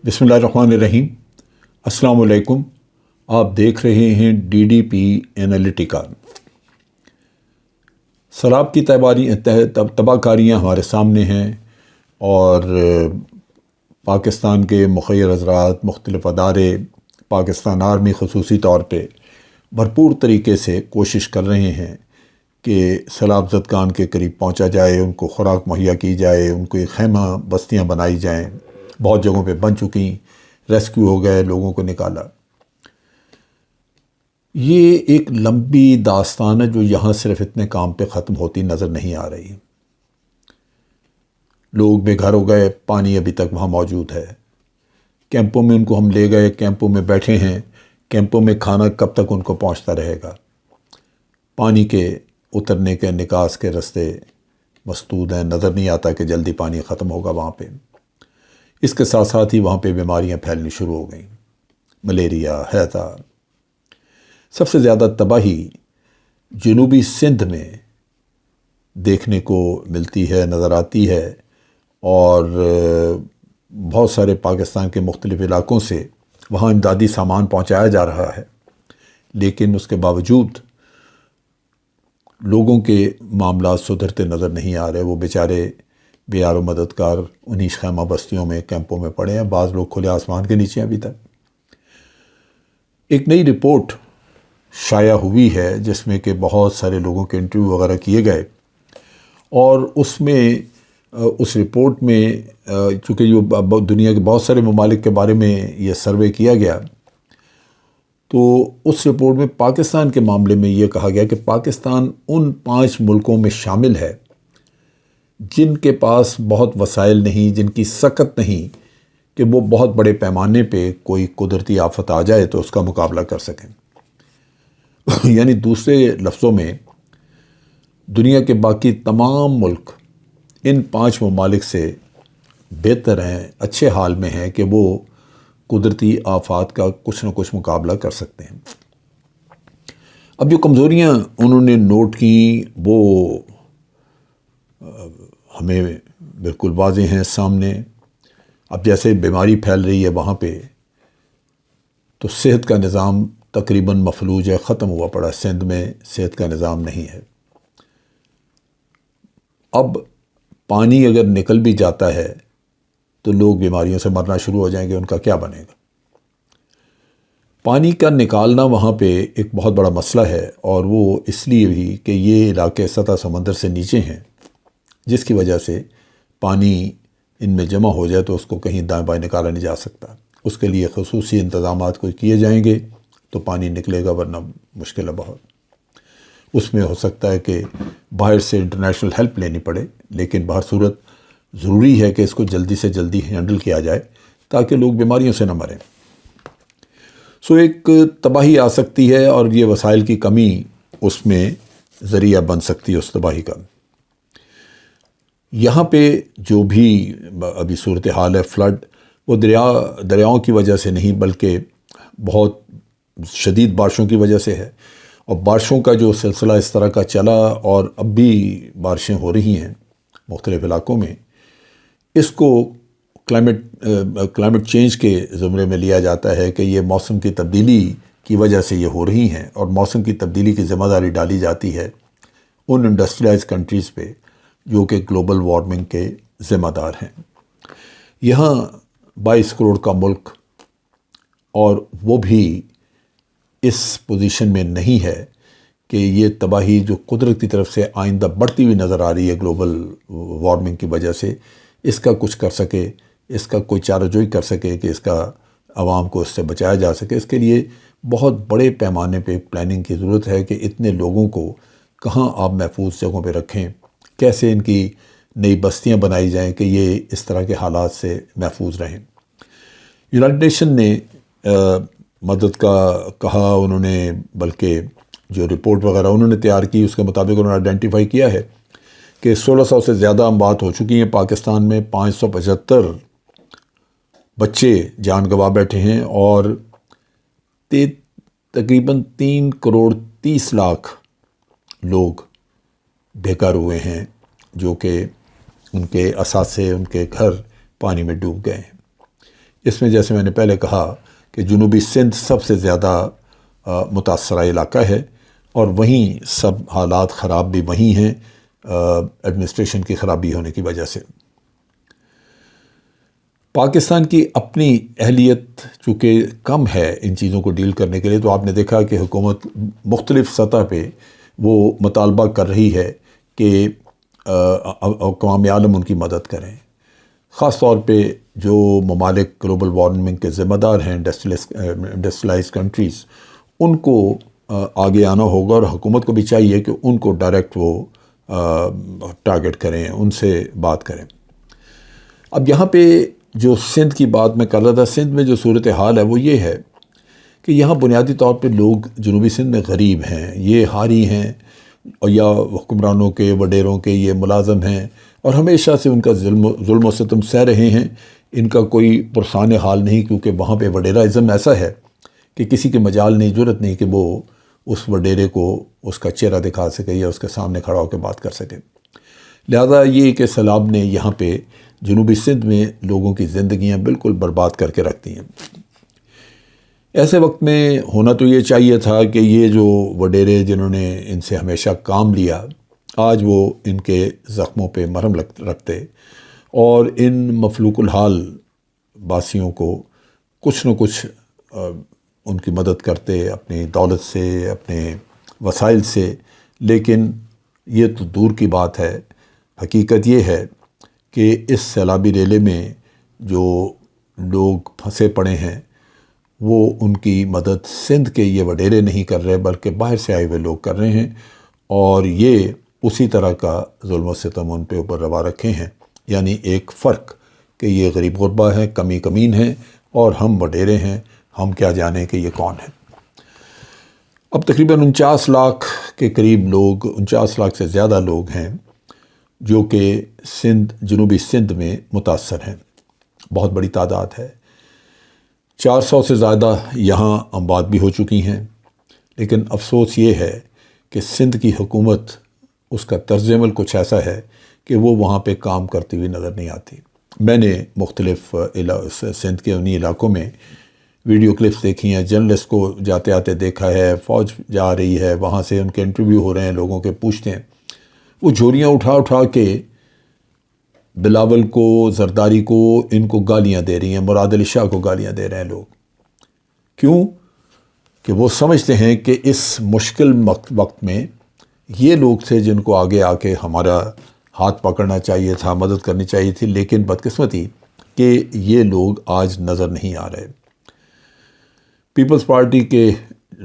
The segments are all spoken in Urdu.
بسم اللہ الرحمن الرحیم۔ السلام علیکم۔ آپ دیکھ رہے ہیں ڈی ڈی پی انالیٹیکا۔ سیلاب کی تباہ کاریاں ہمارے سامنے ہیں اور پاکستان کے مخیر حضرات، مختلف ادارے، پاکستان آرمی خصوصی طور پہ بھرپور طریقے سے کوشش کر رہے ہیں کہ سیلاب زدگان کے قریب پہنچا جائے، ان کو خوراک مہیا کی جائے، ان کو خیمہ بستیاں بنائی جائیں۔ بہت جگہوں پہ بن چکی، ریسکیو ہو گئے، لوگوں کو نکالا۔ یہ ایک لمبی داستان ہے جو یہاں صرف اتنے کام پہ ختم ہوتی نظر نہیں آ رہی۔ لوگ بے گھر ہو گئے، پانی ابھی تک وہاں موجود ہے۔ کیمپوں میں ان کو ہم لے گئے، کیمپوں میں بیٹھے ہیں، کیمپوں میں کھانا کب تک ان کو پہنچتا رہے گا؟ پانی کے اترنے کے نکاس کے راستے مسدود ہیں، نظر نہیں آتا کہ جلدی پانی ختم ہوگا وہاں پہ۔ اس کے ساتھ ساتھ ہی وہاں پہ بیماریاں پھیلنی شروع ہو گئیں، ملیریا، ہیضہ۔ سب سے زیادہ تباہی جنوبی سندھ میں دیکھنے کو ملتی ہے، نظر آتی ہے، اور بہت سارے پاکستان کے مختلف علاقوں سے وہاں امدادی سامان پہنچایا جا رہا ہے، لیکن اس کے باوجود لوگوں کے معاملات سدھرتے نظر نہیں آ رہے۔ وہ بیچارے بے یار و مددگار انہی خیمہ بستیوں میں، کیمپوں میں پڑے ہیں، بعض لوگ کھلے آسمان کے نیچے ابھی تک۔ ایک نئی رپورٹ شائع ہوئی ہے جس میں کہ بہت سارے لوگوں کے انٹرویو وغیرہ کیے گئے، اور اس رپورٹ میں چونکہ یہ دنیا کے بہت سارے ممالک کے بارے میں یہ سروے کیا گیا، تو اس رپورٹ میں پاکستان کے معاملے میں یہ کہا گیا کہ پاکستان ان 5 ملکوں میں شامل ہے جن کے پاس بہت وسائل نہیں، جن کی سکت نہیں کہ وہ بہت بڑے پیمانے پہ کوئی قدرتی آفت آ جائے تو اس کا مقابلہ کر سکیں۔ یعنی دوسرے لفظوں میں دنیا کے باقی تمام ملک ان 5 ممالک سے بہتر ہیں، اچھے حال میں ہیں کہ وہ قدرتی آفات کا کچھ نہ کچھ مقابلہ کر سکتے ہیں۔ اب جو کمزوریاں انہوں نے نوٹ کی وہ ہمیں بالکل واضح ہیں سامنے۔ اب جیسے بیماری پھیل رہی ہے وہاں پہ، تو صحت کا نظام تقریباً مفلوج ہے، ختم ہوا پڑا۔ سندھ میں صحت کا نظام نہیں ہے۔ اب پانی اگر نکل بھی جاتا ہے تو لوگ بیماریوں سے مرنا شروع ہو جائیں گے، ان کا کیا بنے گا؟ پانی کا نکالنا وہاں پہ ایک بہت بڑا مسئلہ ہے، اور وہ اس لیے بھی کہ یہ علاقے سطح سمندر سے نیچے ہیں، جس کی وجہ سے پانی ان میں جمع ہو جائے تو اس کو کہیں دائیں بائیں نکالا نہیں جا سکتا۔ اس کے لیے خصوصی انتظامات کوئی کیے جائیں گے تو پانی نکلے گا، ورنہ مشکل ہے بہت۔ اس میں ہو سکتا ہے کہ باہر سے انٹرنیشنل ہیلپ لینی پڑے، لیکن بہر صورت ضروری ہے کہ اس کو جلدی سے جلدی ہینڈل کیا جائے تاکہ لوگ بیماریوں سے نہ مریں۔ ایک تباہی آ سکتی ہے، اور یہ وسائل کی کمی اس میں ذریعہ بن سکتی ہے اس تباہی کا۔ یہاں پہ جو بھی ابھی صورتحال ہے فلڈ، وہ دریاؤں کی وجہ سے نہیں بلکہ بہت شدید بارشوں کی وجہ سے ہے، اور بارشوں کا جو سلسلہ اس طرح کا چلا اور اب بھی بارشیں ہو رہی ہیں مختلف علاقوں میں، اس کو کلائمیٹ چینج کے زمرے میں لیا جاتا ہے کہ یہ موسم کی تبدیلی کی وجہ سے یہ ہو رہی ہیں، اور موسم کی تبدیلی کی ذمہ داری ڈالی جاتی ہے ان انڈسٹریلائز کنٹریز پہ جو کہ گلوبل وارمنگ کے ذمہ دار ہیں۔ یہاں 22 کروڑ کا ملک، اور وہ بھی اس پوزیشن میں نہیں ہے کہ یہ تباہی جو قدرت کی طرف سے آئندہ بڑھتی ہوئی نظر آ رہی ہے گلوبل وارمنگ کی وجہ سے، اس کا کچھ کر سکے، اس کا کوئی چارہ جوئی کر سکے کہ اس کا عوام کو اس سے بچایا جا سکے۔ اس کے لیے بہت بڑے پیمانے پہ پلاننگ کی ضرورت ہے کہ اتنے لوگوں کو کہاں آپ محفوظ جگہوں پہ رکھیں، کیسے ان کی نئی بستیاں بنائی جائیں کہ یہ اس طرح کے حالات سے محفوظ رہیں۔ یونائٹڈ نیشن نے مدد کا کہا، انہوں نے بلکہ جو رپورٹ وغیرہ انہوں نے تیار کی اس کے مطابق انہوں نے آئیڈینٹیفائی کیا ہے کہ 1600 سے زیادہ اموات ہو چکی ہیں پاکستان میں، 575 بچے جان گنوا بیٹھے ہیں، اور تقریباً 3 کروڑ 30 لاکھ لوگ بے گھر ہوئے ہیں، جو کہ ان کے اثاثے، ان کے گھر پانی میں ڈوب گئے ہیں۔ اس میں جیسے میں نے پہلے کہا کہ جنوبی سندھ سب سے زیادہ متاثرہ علاقہ ہے، اور وہیں سب حالات خراب بھی وہیں ہیں ایڈمنسٹریشن کی خرابی ہونے کی وجہ سے۔ پاکستان کی اپنی اہلیت چونکہ کم ہے ان چیزوں کو ڈیل کرنے کے لیے، تو آپ نے دیکھا کہ حکومت مختلف سطح پہ وہ مطالبہ کر رہی ہے کہ اقوام عالم ان کی مدد کریں، خاص طور پہ جو ممالک گلوبل وارمنگ کے ذمہ دار ہیں، انڈسٹریلائز کنٹریز، ان کو آگے آنا ہوگا، اور حکومت کو بھی چاہیے کہ ان کو ڈائریکٹ وہ ٹارگٹ کریں، ان سے بات کریں۔ اب یہاں پہ جو سندھ کی بات میں کر رہا تھا، سندھ میں جو صورتحال ہے وہ یہ ہے کہ یہاں بنیادی طور پہ لوگ جنوبی سندھ میں غریب ہیں، یہ حاری ہیں، اور یا حکمرانوں کے وڈیروں کے یہ ملازم ہیں، اور ہمیشہ سے ان کا ظلم و ستم سہ رہے ہیں۔ ان کا کوئی پرسان حال نہیں، کیونکہ وہاں پہ وڈیراازم ایسا ہے کہ کسی کے مجال نہیں، جرت نہیں کہ وہ اس وڈیرے کو اس کا چہرہ دکھا سکے یا اس کے سامنے کھڑا ہو کے بات کر سکے۔ لہذا یہ کہ سیلاب نے یہاں پہ جنوبی سندھ میں لوگوں کی زندگیاں بالکل برباد کر کے رکھ دی ہیں۔ ایسے وقت میں ہونا تو یہ چاہیے تھا کہ یہ جو وڈیرے جنہوں نے ان سے ہمیشہ کام لیا، آج وہ ان کے زخموں پہ مرہم رکھتے اور ان مفلوک الحال باسیوں کو کچھ نہ کچھ ان کی مدد کرتے، اپنی دولت سے، اپنے وسائل سے۔ لیکن یہ تو دور کی بات ہے، حقیقت یہ ہے کہ اس سیلابی ریلے میں جو لوگ پھنسے پڑے ہیں وہ ان کی مدد سندھ کے یہ وڈیرے نہیں کر رہے، بلکہ باہر سے آئے ہوئے لوگ کر رہے ہیں، اور یہ اسی طرح کا ظلم و ستم ان پہ اوپر روا رکھے ہیں۔ یعنی ایک فرق کہ یہ غریب غربا ہیں، کمی کمین ہیں، اور ہم وڈیرے ہیں، ہم کیا جانیں کہ یہ کون ہے۔ اب تقریباً 49 لاکھ کے قریب لوگ، 49 لاکھ سے زیادہ لوگ ہیں جو کہ جنوبی سندھ میں متاثر ہیں، بہت بڑی تعداد ہے۔ 400 سے زیادہ یہاں اموات بھی ہو چکی ہیں، لیکن افسوس یہ ہے کہ سندھ کی حکومت، اس کا طرز عمل کچھ ایسا ہے کہ وہ وہاں پہ کام کرتی ہوئی نظر نہیں آتی۔ میں نے مختلف سندھ کے انہی علاقوں میں ویڈیو کلپس دیکھی ہیں، جرنلسٹ کو جاتے آتے دیکھا ہے، فوج جا رہی ہے، وہاں سے ان کے انٹرویو ہو رہے ہیں، لوگوں کے پوچھتے ہیں، وہ جھولیاں اٹھا کے بلاول کو، زرداری کو، ان کو گالیاں دے رہی ہیں، مراد علی شاہ کو گالیاں دے رہے ہیں لوگ۔ کیوں؟ کہ وہ سمجھتے ہیں کہ اس مشکل وقت میں یہ لوگ تھے جن کو آگے آ کے ہمارا ہاتھ پکڑنا چاہیے تھا، مدد کرنی چاہیے تھی، لیکن بدقسمتی کہ یہ لوگ آج نظر نہیں آ رہے۔ پیپلز پارٹی کے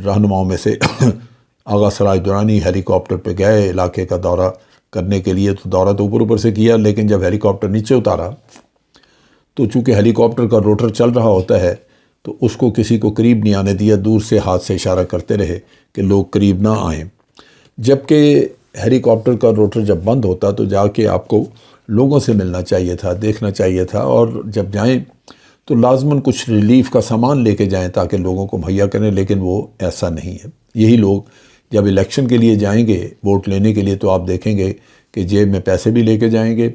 رہنماؤں میں سے آغا سراج درانی ہیلی کاپٹر پہ گئے علاقے کا دورہ کرنے کے لیے، تو دورہ تو اوپر سے کیا، لیکن جب ہیلی کاپٹر نیچے اتارا تو چونکہ ہیلی کاپٹر کا روٹر چل رہا ہوتا ہے تو اس کو کسی کو قریب نہیں آنے دیا، دور سے ہاتھ سے اشارہ کرتے رہے کہ لوگ قریب نہ آئیں۔ جبکہ ہیلی کاپٹر کا روٹر جب بند ہوتا تو جا کے آپ کو لوگوں سے ملنا چاہیے تھا، دیکھنا چاہیے تھا، اور جب جائیں تو لازماً کچھ ریلیف کا سامان لے کے جائیں تاکہ لوگوں کو مہیا کریں، لیکن وہ ایسا نہیں ہے۔ یہی لوگ جب الیکشن کے لیے جائیں گے، ووٹ لینے کے لیے، تو آپ دیکھیں گے کہ جیب میں پیسے بھی لے کے جائیں گے،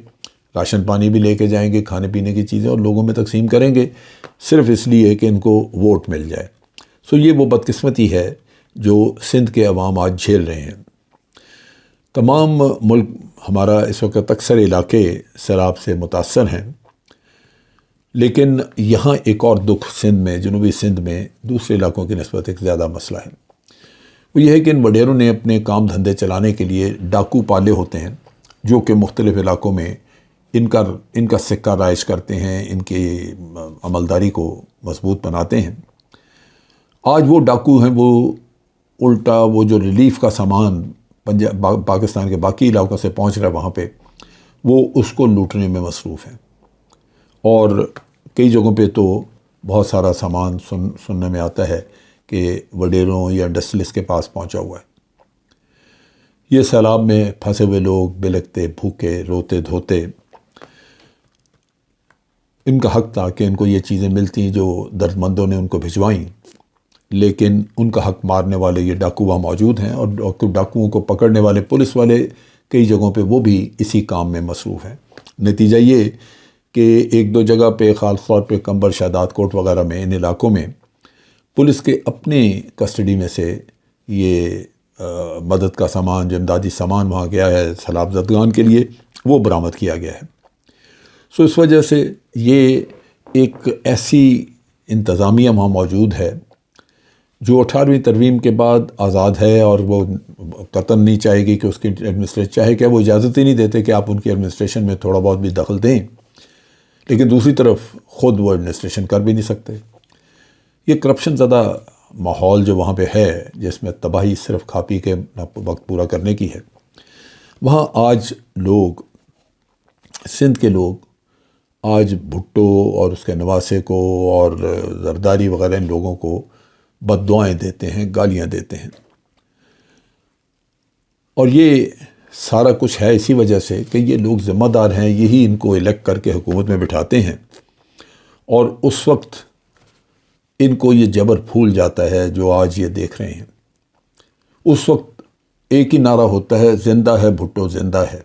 راشن پانی بھی لے کے جائیں گے، کھانے پینے کی چیزیں، اور لوگوں میں تقسیم کریں گے، صرف اس لیے کہ ان کو ووٹ مل جائے۔ یہ وہ بدقسمتی ہے جو سندھ کے عوام آج جھیل رہے ہیں۔ تمام ملک ہمارا اس وقت اکثر علاقے سیلاب سے متاثر ہیں، لیکن یہاں ایک اور دکھ سندھ میں، جنوبی سندھ میں دوسرے علاقوں کی نسبت ایک زیادہ مسئلہ ہے۔ وہ یہ ہے کہ ان وڈیروں نے اپنے کام دھندے چلانے کے لیے ڈاکو پالے ہوتے ہیں، جو کہ مختلف علاقوں میں ان کا سکہ رائج کرتے ہیں، ان کی عملداری کو مضبوط بناتے ہیں۔ آج وہ ڈاکو ہیں، وہ الٹا وہ جو ریلیف کا سامان پاکستان کے باقی علاقوں سے پہنچ رہا ہے وہاں پہ، وہ اس کو لوٹنے میں مصروف ہیں، اور کئی جگہوں پہ تو بہت سارا سامان سننے میں آتا ہے کہ وڈیروں یا انڈسٹریلسٹ کے پاس پہنچا ہوا ہے۔ یہ سیلاب میں پھنسے ہوئے لوگ بلکتے، بھوکے، روتے دھوتے، ان کا حق تھا کہ ان کو یہ چیزیں ملتی جو درد مندوں نے ان کو بھجوائیں، لیکن ان کا حق مارنے والے یہ ڈاکو وہاں موجود ہیں، اور ڈاکوؤں کو پکڑنے والے پولیس والے کئی جگہوں پہ وہ بھی اسی کام میں مصروف ہیں۔ نتیجہ یہ کہ ایک دو جگہ پہ خاص طور پہ کمبر شادات کوٹ وغیرہ میں ان علاقوں میں پولیس کے اپنے کسٹڈی میں سے یہ مدد کا سامان جو امدادی سامان وہاں گیا ہے سیلاب زدگان کے لیے وہ برآمد کیا گیا ہے۔ سو اس وجہ سے یہ ایک ایسی انتظامیہ وہاں موجود ہے جو 18ویں ترمیم کے بعد آزاد ہے، اور وہ قطعاً نہیں چاہے گی کہ اس کی ایڈمنسٹریشن، چاہے کہ وہ اجازت ہی نہیں دیتے کہ آپ ان کی ایڈمنسٹریشن میں تھوڑا بہت بھی دخل دیں، لیکن دوسری طرف خود وہ ایڈمنسٹریشن کر بھی نہیں سکتے۔ یہ کرپشن زدہ ماحول جو وہاں پہ ہے، جس میں تباہی صرف کھا پی کے وقت پورا کرنے کی ہے، وہاں آج لوگ، سندھ کے لوگ آج بھٹو اور اس کے نواسے کو اور زرداری وغیرہ ان لوگوں کو بد دعائیں دیتے ہیں، گالیاں دیتے ہیں، اور یہ سارا کچھ ہے اسی وجہ سے کہ یہ لوگ ذمہ دار ہیں، یہی ان کو الیکٹ کر کے حکومت میں بٹھاتے ہیں، اور اس وقت ان کو یہ جبر پھول جاتا ہے جو آج یہ دیکھ رہے ہیں۔ اس وقت ایک ہی نعرہ ہوتا ہے، زندہ ہے بھٹو، زندہ ہے۔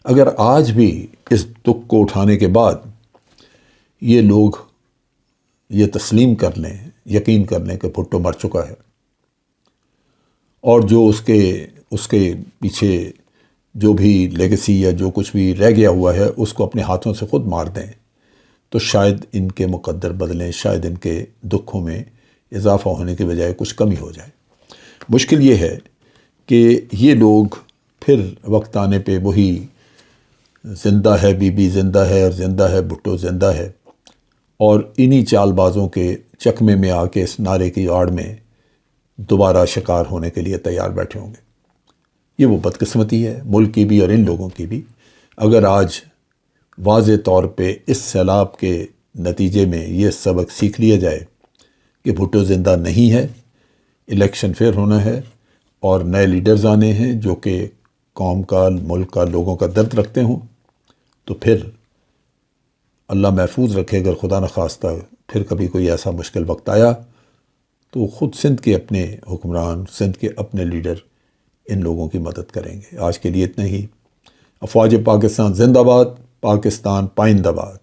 اگر آج بھی اس دکھ کو اٹھانے کے بعد یہ لوگ یہ تسلیم کر لیں، یقین کر لیں کہ بھٹو مر چکا ہے، اور جو اس کے پیچھے جو بھی لیگیسی یا جو کچھ بھی رہ گیا ہوا ہے اس کو اپنے ہاتھوں سے خود مار دیں، تو شاید ان کے مقدر بدلیں، شاید ان کے دکھوں میں اضافہ ہونے کے بجائے کچھ کمی ہو جائے۔ مشکل یہ ہے کہ یہ لوگ پھر وقت آنے پہ وہی زندہ ہے بی بی زندہ ہے اور زندہ ہے بھٹو زندہ ہے، اور انہی چال بازوں کے چکمے میں آ کے اس نعرے کی آڑ میں دوبارہ شکار ہونے کے لیے تیار بیٹھے ہوں گے۔ یہ وہ بدقسمتی ہے ملک کی بھی اور ان لوگوں کی بھی۔ اگر آج واضح طور پہ اس سیلاب کے نتیجے میں یہ سبق سیکھ لیا جائے کہ بھٹو زندہ نہیں ہے، الیکشن پھر ہونا ہے، اور نئے لیڈرز آنے ہیں جو کہ قوم کا، ملک کا، لوگوں کا درد رکھتے ہوں، تو پھر اللہ محفوظ رکھے، اگر خدا نخواستہ پھر کبھی کوئی ایسا مشکل وقت آیا تو خود سندھ کے اپنے حکمران، سندھ کے اپنے لیڈر ان لوگوں کی مدد کریں گے۔ آج کے لیے اتنا ہی۔ افواج پاکستان زندہ باد، پاکستان پائندہ باد۔